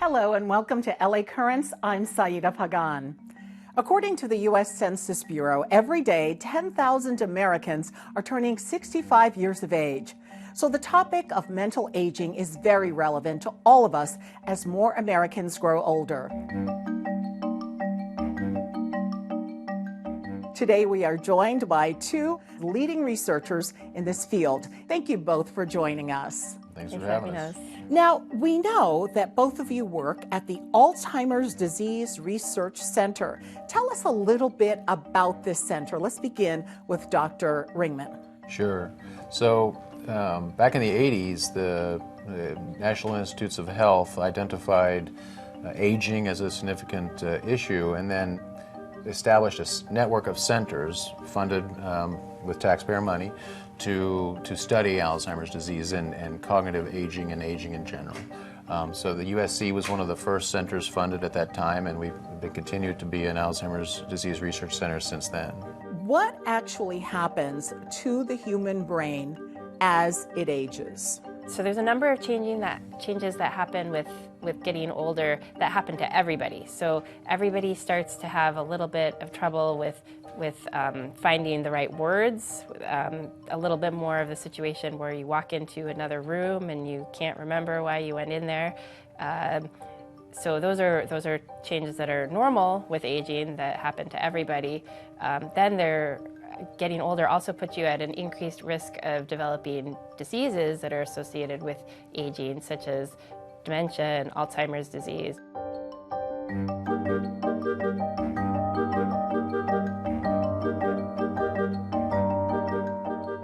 Hello and welcome to LA Currents. I'm Saida Pagan. According to the U.S. Census Bureau, every day 10,000 Americans are turning 65 years of age. So the topic of mental aging is very relevant to all of us as more Americans grow older. Today we are joined by two leading researchers in this field. Thank you both for joining us. Thanks for having us. Now, we know that both of you work at the Alzheimer's Disease Research Center. Tell us a little bit about this center. Let's begin with Dr. Ringman. Sure. So back in the 80s, the National Institutes of Health identified aging as a significant issue and then established a network of centers funded with taxpayer money to study Alzheimer's disease and cognitive aging and aging in general. So the USC was one of the first centers funded at that time, and we've continued to be an Alzheimer's disease research center since then. What actually happens to the human brain as it ages? So there's a number of changes that happen with getting older that happen to everybody. So everybody starts to have a little bit of trouble with finding the right words, a little bit more of the situation where you walk into another room and you can't remember why you went in there. So those are changes that are normal with aging that happen to everybody. Then getting older also puts you at an increased risk of developing diseases that are associated with aging, such as dementia and Alzheimer's disease.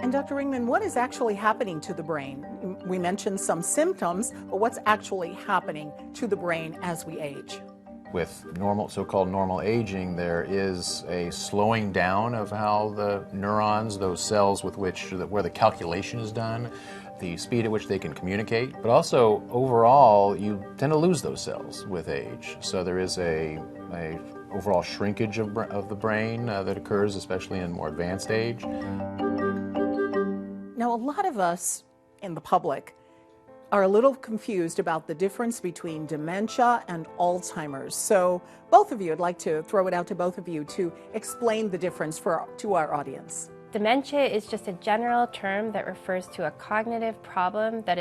And Dr. Ringman, what is actually happening to the brain? We mentioned some symptoms, but what's actually happening to the brain as we age? With so-called normal aging, there is a slowing down of how the neurons, those cells where the calculation is done, the speed at which they can communicate, but also overall you tend to lose those cells with age. So there is a overall shrinkage of the brain that occurs, especially in more advanced age. Now, a lot of us in the public are a little confused about the difference between dementia and Alzheimer's. So both of you, I'd like to throw it out to both of you to explain the difference to our audience. Dementia is just a general term that refers to a cognitive problem that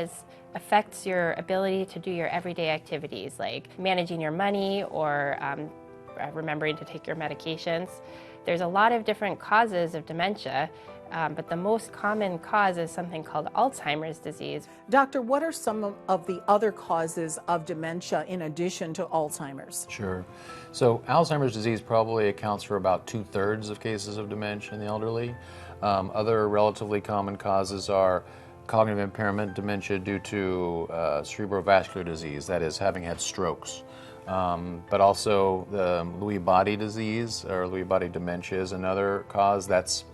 affects your ability to do your everyday activities, like managing your money or remembering to take your medications. There's a lot of different causes of dementia, but the most common cause is something called Alzheimer's disease. Doctor, what are some of the other causes of dementia in addition to Alzheimer's? Sure. So Alzheimer's disease probably accounts for about 2/3 of cases of dementia in the elderly. Other relatively common causes are cognitive impairment, dementia due to cerebrovascular disease, that is, having had strokes. But also the Lewy body disease or Lewy body dementia is another cause. That's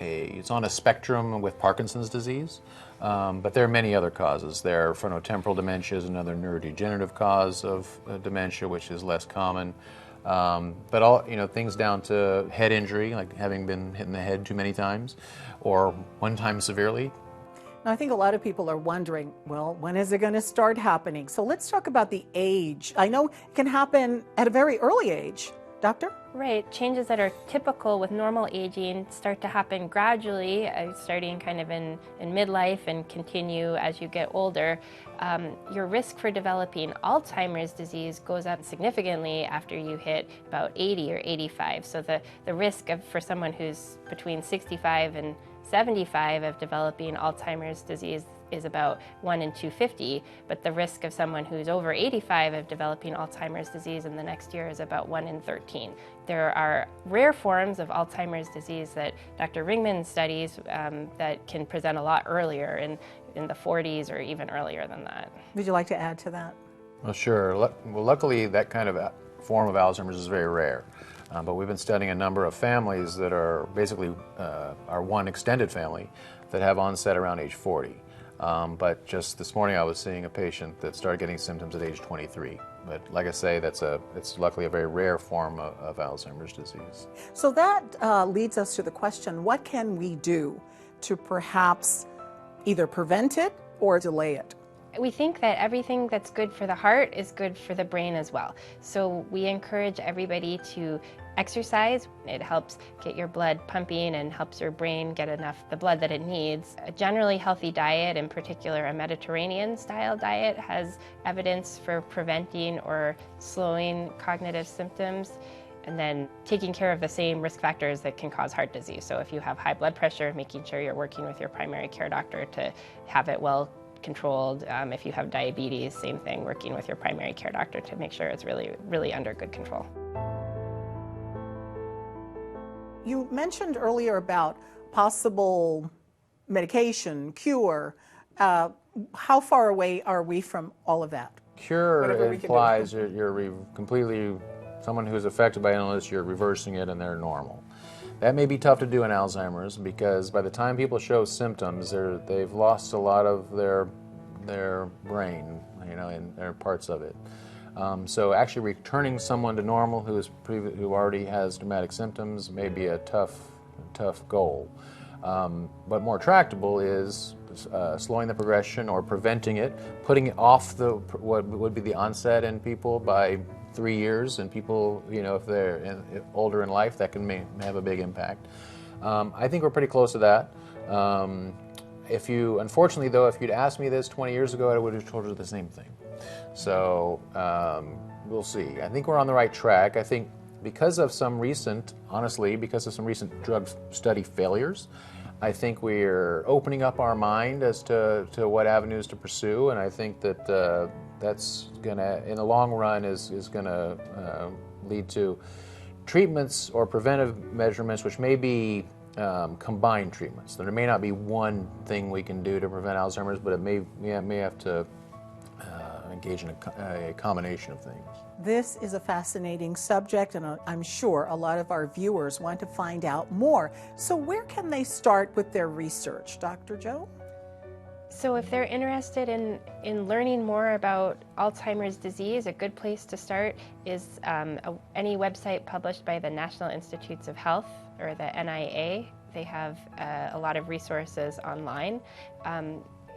it's on a spectrum with Parkinson's disease, but there are many other causes. Frontotemporal dementia is another neurodegenerative cause of dementia, which is less common. But all things down to head injury, like having been hit in the head too many times, or one time severely. Now, I think a lot of people are wondering, well, when is it going to start happening? So let's talk about the age. I know it can happen at a very early age. Doctor? Right. Changes that are typical with normal aging start to happen gradually, starting kind of in midlife and continue as you get older. Your risk for developing Alzheimer's disease goes up significantly after you hit about 80 or 85. So the risk for someone who's between 65 and 75 of developing Alzheimer's disease is about 1 in 250, but the risk of someone who's over 85 of developing Alzheimer's disease in the next year is about 1 in 13. There are rare forms of Alzheimer's disease that Dr. Ringman studies that can present a lot earlier in the 40s or even earlier than that. Would you like to add to that? Well, sure. Well, luckily that kind of form of Alzheimer's is very rare. But we've been studying a number of families that are basically our one extended family that have onset around age 40. But just this morning I was seeing a patient that started getting symptoms at age 23. But like I say, it's luckily a very rare form of Alzheimer's disease. So that leads us to the question, what can we do to perhaps either prevent it or delay it? We think that everything that's good for the heart is good for the brain as well. So we encourage everybody to exercise. It helps get your blood pumping and helps your brain get the blood that it needs. A generally healthy diet, in particular a Mediterranean style diet, has evidence for preventing or slowing cognitive symptoms. And then taking care of the same risk factors that can cause heart disease. So if you have high blood pressure, making sure you're working with your primary care doctor to have it well controlled. If you have diabetes, same thing, working with your primary care doctor to make sure it's really, really under good control. You mentioned earlier about possible medication, cure. How far away are we from all of that? Cure Whatever we can do. implies you're completely, someone who's affected by illness, you're reversing it and they're normal. That may be tough to do in Alzheimer's because by the time people show symptoms, they've lost a lot of their brain, in their parts of it. So actually returning someone to normal who already has dramatic symptoms may be a tough goal. But more tractable is slowing the progression or preventing it, putting it off what would be the onset in people by 3 years, and people, if they're older in life, that can may have a big impact. I think we're pretty close to that. Unfortunately though, if you'd asked me this 20 years ago, I would have told you the same thing. So we'll see. I think we're on the right track. I think because of some recent drug study failures, I think we're opening up our mind as to what avenues to pursue, and I think that that's gonna, in the long run, is gonna lead to treatments or preventive measurements, which may be combined treatments. There may not be one thing we can do to prevent Alzheimer's, but it may have to engage in a combination of things. This is a fascinating subject, and I'm sure a lot of our viewers want to find out more. So where can they start with their research, Dr. Joe? So if they're interested in learning more about Alzheimer's disease, a good place to start is any website published by the National Institutes of Health, or the NIA. They have a lot of resources online.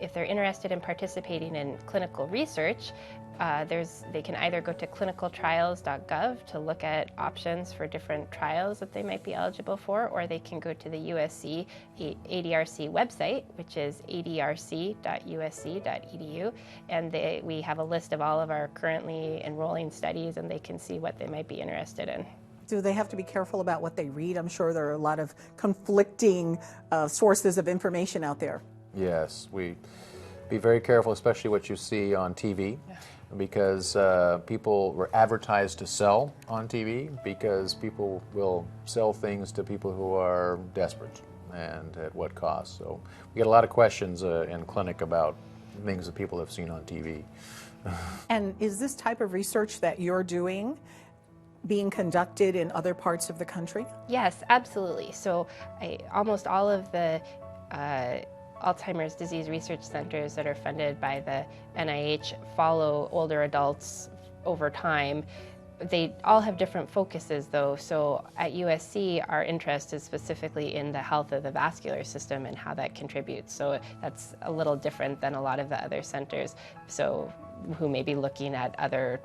If they're interested in participating in clinical research, they can either go to clinicaltrials.gov to look at options for different trials that they might be eligible for, or they can go to the USC ADRC website, which is adrc.usc.edu, and we have a list of all of our currently enrolling studies, and they can see what they might be interested in. Do they have to be careful about what they read? I'm sure there are a lot of conflicting sources of information out there. Yes, we be very careful, especially what you see on TV, because people were advertised to sell on TV, because people will sell things to people who are desperate, and at what cost. So we get a lot of questions in clinic about things that people have seen on TV. And is this type of research that you're doing being conducted in other parts of the country? Yes, absolutely. So almost all of the Alzheimer's disease research centers that are funded by the NIH follow older adults over time. They all have different focuses though. So at USC, our interest is specifically in the health of the vascular system and how that contributes. So that's a little different than a lot of the other centers, so who may be looking at other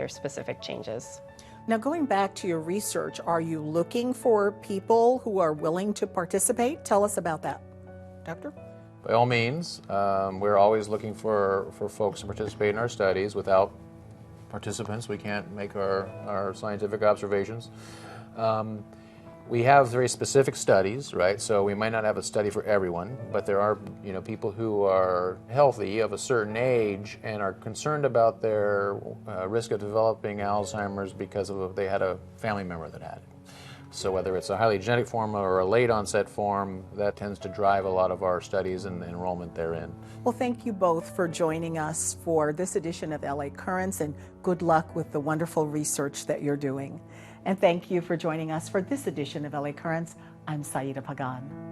specific changes. Now, going back to your research, are you looking for people who are willing to participate? Tell us about that. Doctor? By all means, we're always looking for folks to participate in our studies. Without participants, we can't make our scientific observations. We have very specific studies, right? So we might not have a study for everyone, but there are, people who are healthy of a certain age and are concerned about their risk of developing Alzheimer's because they had a family member that had it. So whether it's a highly genetic form or a late onset form, that tends to drive a lot of our studies and enrollment therein. Well, thank you both for joining us for this edition of LA Currents, and good luck with the wonderful research that you're doing. And thank you for joining us for this edition of LA Currents. I'm Saida Pagan.